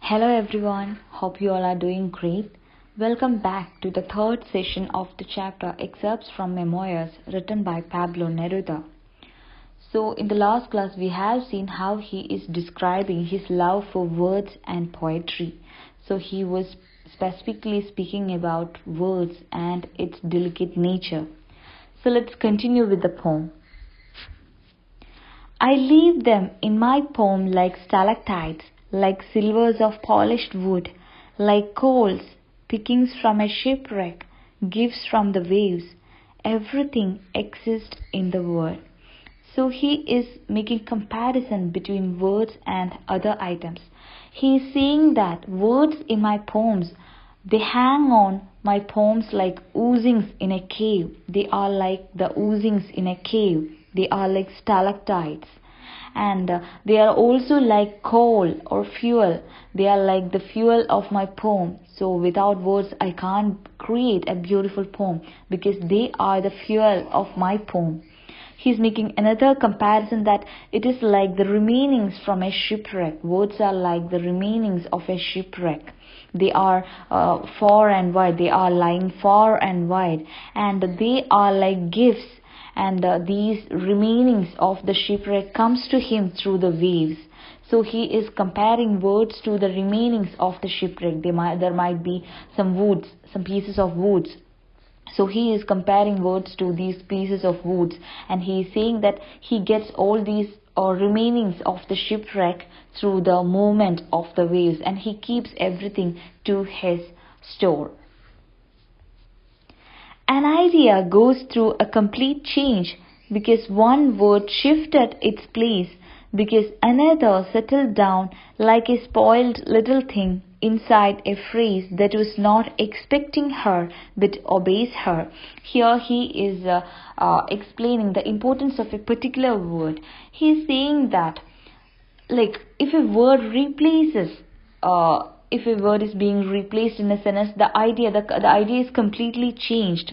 Hello everyone, hope you all are doing great. Welcome back to the third session of the chapter Excerpts from Memoirs written by Pablo Neruda. So in the last class we have seen how he is describing his love for words and poetry. So he was specifically speaking about words and its delicate nature. So let's continue with the poem. I leave them in my poem like stalactites, like slivers of polished wood, like coals, pickings from a shipwreck, gifts from the waves. Everything exists in the word. So he is making comparison between words and other items. He is saying that words in my poems, they hang on my poems like oozings in a cave. They are like the oozings in a cave. They are like stalactites. And they are also like coal or fuel. They are like the fuel of my poem. So without words, I can't create a beautiful poem because they are the fuel of my poem. He's making another comparison that it is like the remainings from a shipwreck. Words are like the remainings of a shipwreck. They are far and wide. They are lying far and wide. And they are like gifts. And these remainings of the shipwreck comes to him through the waves. So he is comparing words to the remainings of the shipwreck. There might be some woods, some pieces of woods. So he is comparing words to these pieces of woods, and he is saying that he gets all these remainings of the shipwreck through the movement of the waves, and he keeps everything to his store. An idea goes through a complete change because one word shifted its place, because another settled down like a spoiled little thing inside a phrase that was not expecting her but obeys her. Here he is explaining the importance of a particular word. He is saying that, like, if a word replaces if a word is being replaced in a sentence, the idea is completely changed.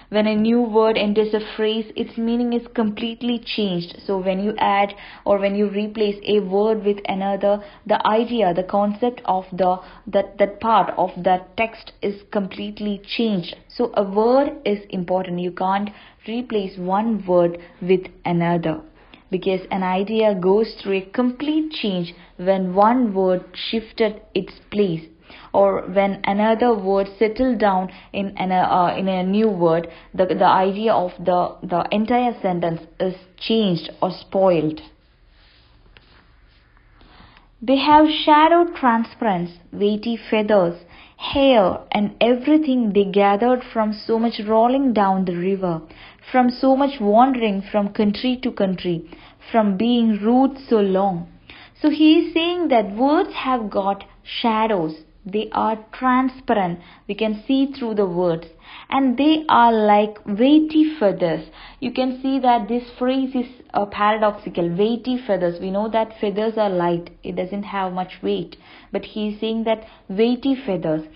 When a new word enters a phrase, its meaning is completely changed. So when you add or when you replace a word with another, the idea, the concept of that part of that text is completely changed. So a word is important. You can't replace one word with another, because an idea goes through a complete change when one word shifted its place, or when another word settled down in a new word. The idea of the entire sentence is changed or spoiled. They have shadowed transparence, weighty feathers, hair, and everything they gathered from so much rolling down the river, from so much wandering from country to country, from being rooted so long. So he is saying that words have got shadows. They are transparent. We can see through the words. And they are like weighty feathers. You can see that this phrase is paradoxical. Weighty feathers. We know that feathers are light. It doesn't have much weight. But he is saying that weighty feathers.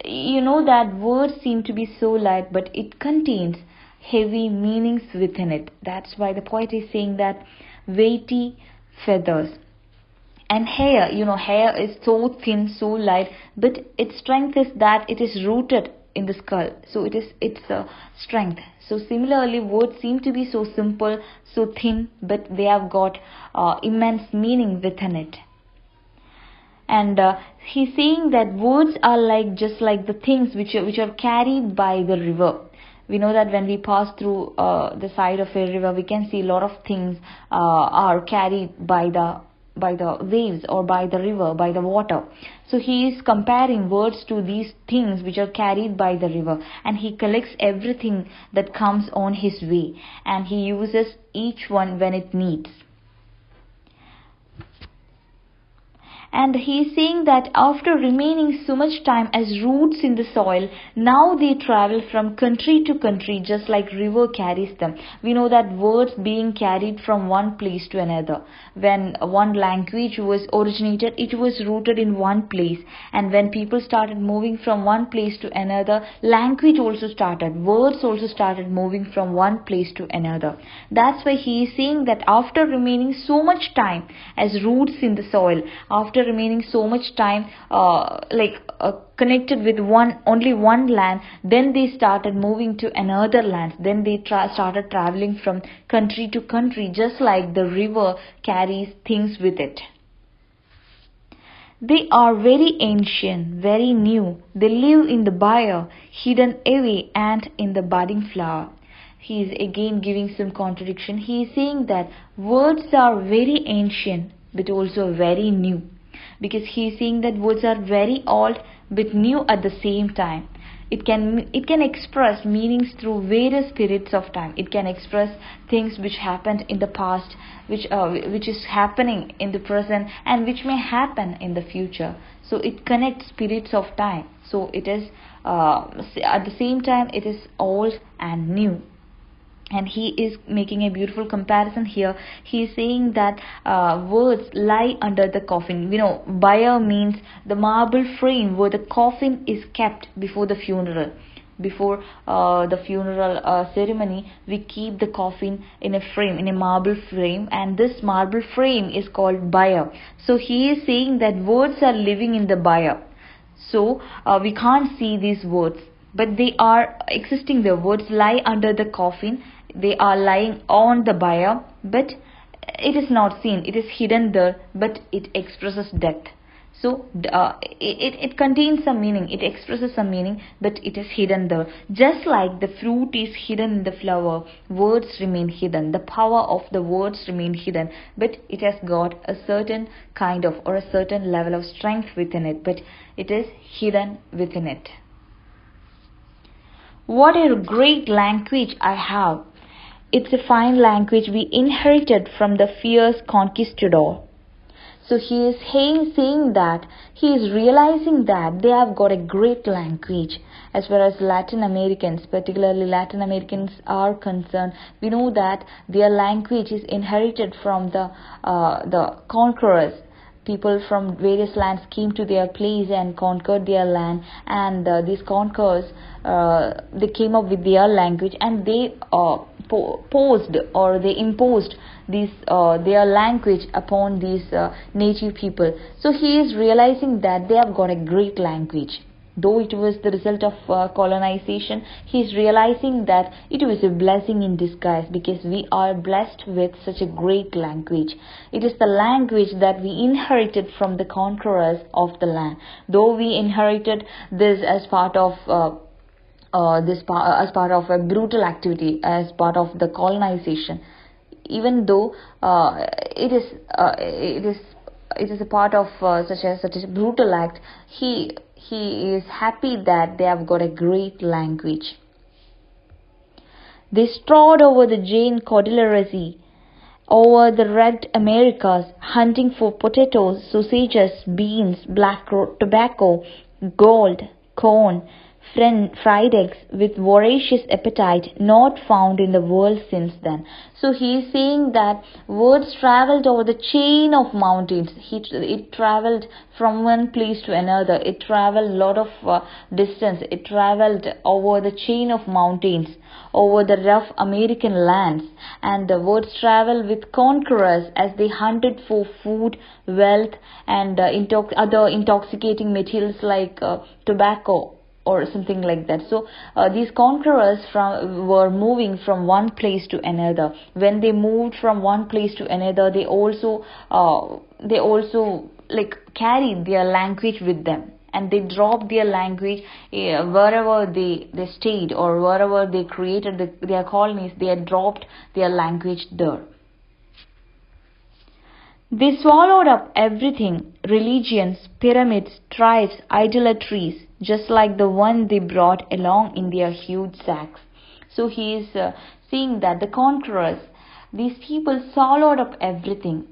You know that words seem to be so light, but it contains heavy meanings within it. That's why the poet is saying that weighty feathers. And hair, hair is so thin, so light, but its strength is that it is rooted in the skull. So it's a strength. So similarly, words seem to be so simple, so thin, but they have got immense meaning within it. And he's saying that words are just like the things which are carried by the river. We know that when we pass through the side of a river, we can see a lot of things are carried by the waves or by the river, by the water. So he is comparing words to these things which are carried by the river, and he collects everything that comes on his way, and he uses each one when it needs. And he is saying that after remaining so much time as roots in the soil, now they travel from country to country just like river carries them. We know that words being carried from one place to another. When one language was originated, it was rooted in one place. And when people started moving from one place to another, language also started. Words also started moving from one place to another. That's why he is saying that after remaining so much time as roots in the soil, after after remaining so much time connected with only one land, then they started moving to another land. Then they started traveling from country to country, just like the river carries things with it. They are very ancient, very new. They live in the bier, hidden away, and in the budding flower. He is again giving some contradiction. He is saying that words are very ancient but also very new. Because he is saying that words are very old but new at the same time. It can express meanings through various periods of time. It can express things which happened in the past, which is happening in the present, and which may happen in the future. So it connects periods of time. So it is at the same time it is old and new. And he is making a beautiful comparison here. He is saying that words lie under the coffin. Bier means the marble frame where the coffin is kept before the funeral. Before the funeral ceremony, we keep the coffin in a frame, in a marble frame, and this marble frame is called bier. So he is saying that words are living in the bier. So we can't see these words, but they are existing. The words lie under the coffin. They are lying on the bier, but it is not seen. It is hidden there, but it expresses death. So it contains some meaning. It expresses some meaning, but it is hidden there. Just like the fruit is hidden in the flower, words remain hidden. The power of the words remain hidden, but it has got a certain kind of or a certain level of strength within it, but it is hidden within it. What a great language I have. It's a fine language we inherited from the fierce conquistador. So he is saying that he is realizing that they have got a great language. As far as Latin Americans, particularly Latin Americans are concerned, we know that their language is inherited from the conquerors. People from various lands came to their place and conquered their land, and these conquerors they came up with their language, and they imposed their language upon these native people. So he is realizing that they have got a great language. Though it was the result of colonization, he is realizing that it was a blessing in disguise, because we are blessed with such a great language. It is the language that we inherited from the conquerors of the land. Though we inherited this as part of as part of a brutal activity, as part of the colonization, even though it is a part of such a brutal act, he is happy that they have got a great language. They strode over the Jane Cordillera, over the red Americas, hunting for potatoes, sausages, beans, black tobacco, gold, corn, fried eggs, with voracious appetite not found in the world since then. So he is saying that words travelled over the chain of mountains. It travelled from one place to another. It travelled a lot of distance. It travelled over the chain of mountains, over the rough American lands, and the words travelled with conquerors as they hunted for food, wealth, and other intoxicating materials like tobacco or something like that. So these conquerors were moving from one place to another. When they moved from one place to another, they also carried their language with them, and they dropped their language wherever they stayed, or wherever they created their colonies. They had dropped their language there. They swallowed up everything: religions, pyramids, tribes, idolatries, just like the one they brought along in their huge sacks. So he is saying that the conquerors, these people swallowed up everything.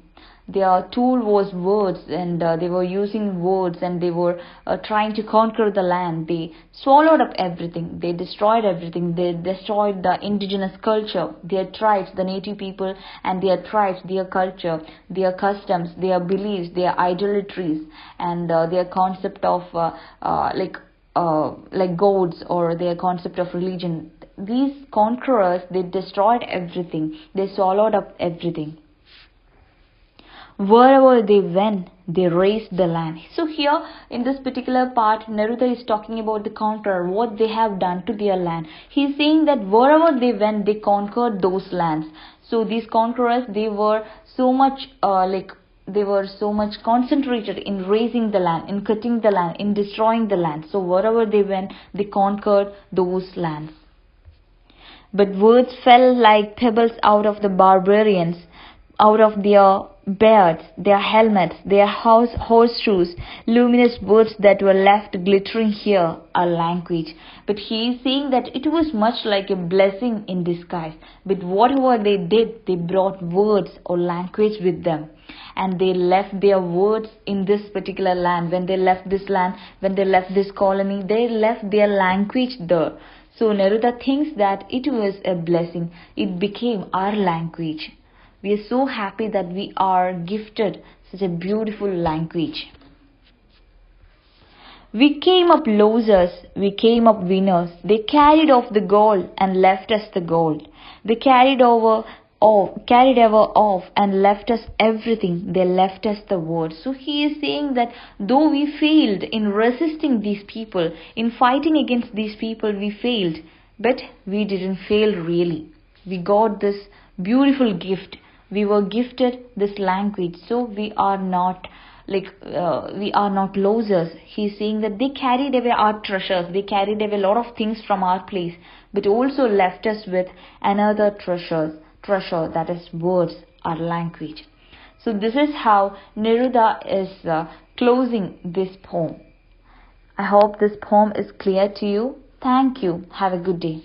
Their tool was words, and they were using words, and they were trying to conquer the land. They swallowed up everything. They destroyed everything. They destroyed the indigenous culture, their tribes, the native people and their tribes, their culture, their customs, their beliefs, their idolatries, and their concept of like gods, or their concept of religion. These conquerors, they destroyed everything. They swallowed up everything. Wherever they went, they razed the land. So here in this particular part, Neruda is talking about the conqueror, what they have done to their land. He is saying that wherever they went, they conquered those lands. So these conquerors, they were so much concentrated in razing the land, in cutting the land, in destroying the land. So wherever they went, they conquered those lands. But words fell like pebbles out of the barbarians, out of their beards, their helmets, their horseshoes, luminous words that were left glittering here are language. But he is saying that it was much like a blessing in disguise. But whatever they did, they brought words or language with them. And they left their words in this particular land. When they left this land, when they left this colony, they left their language there. So Neruda thinks that it was a blessing. It became our language. We are so happy that we are gifted such a beautiful language. We came up losers, we came up winners. They carried off the gold and left us the gold. They carried ever off and left us everything. They left us the word. So he is saying that though we failed in resisting these people, in fighting against these people, we failed. But we didn't fail really. We got this beautiful gift. We were gifted this language. So we are not losers. He's saying that they carried away our treasures. They carried away a lot of things from our place, but also left us with another treasure, that is words, our language. So this is how Neruda is closing this poem. I hope this poem is clear to you. Thank you. Have a good day.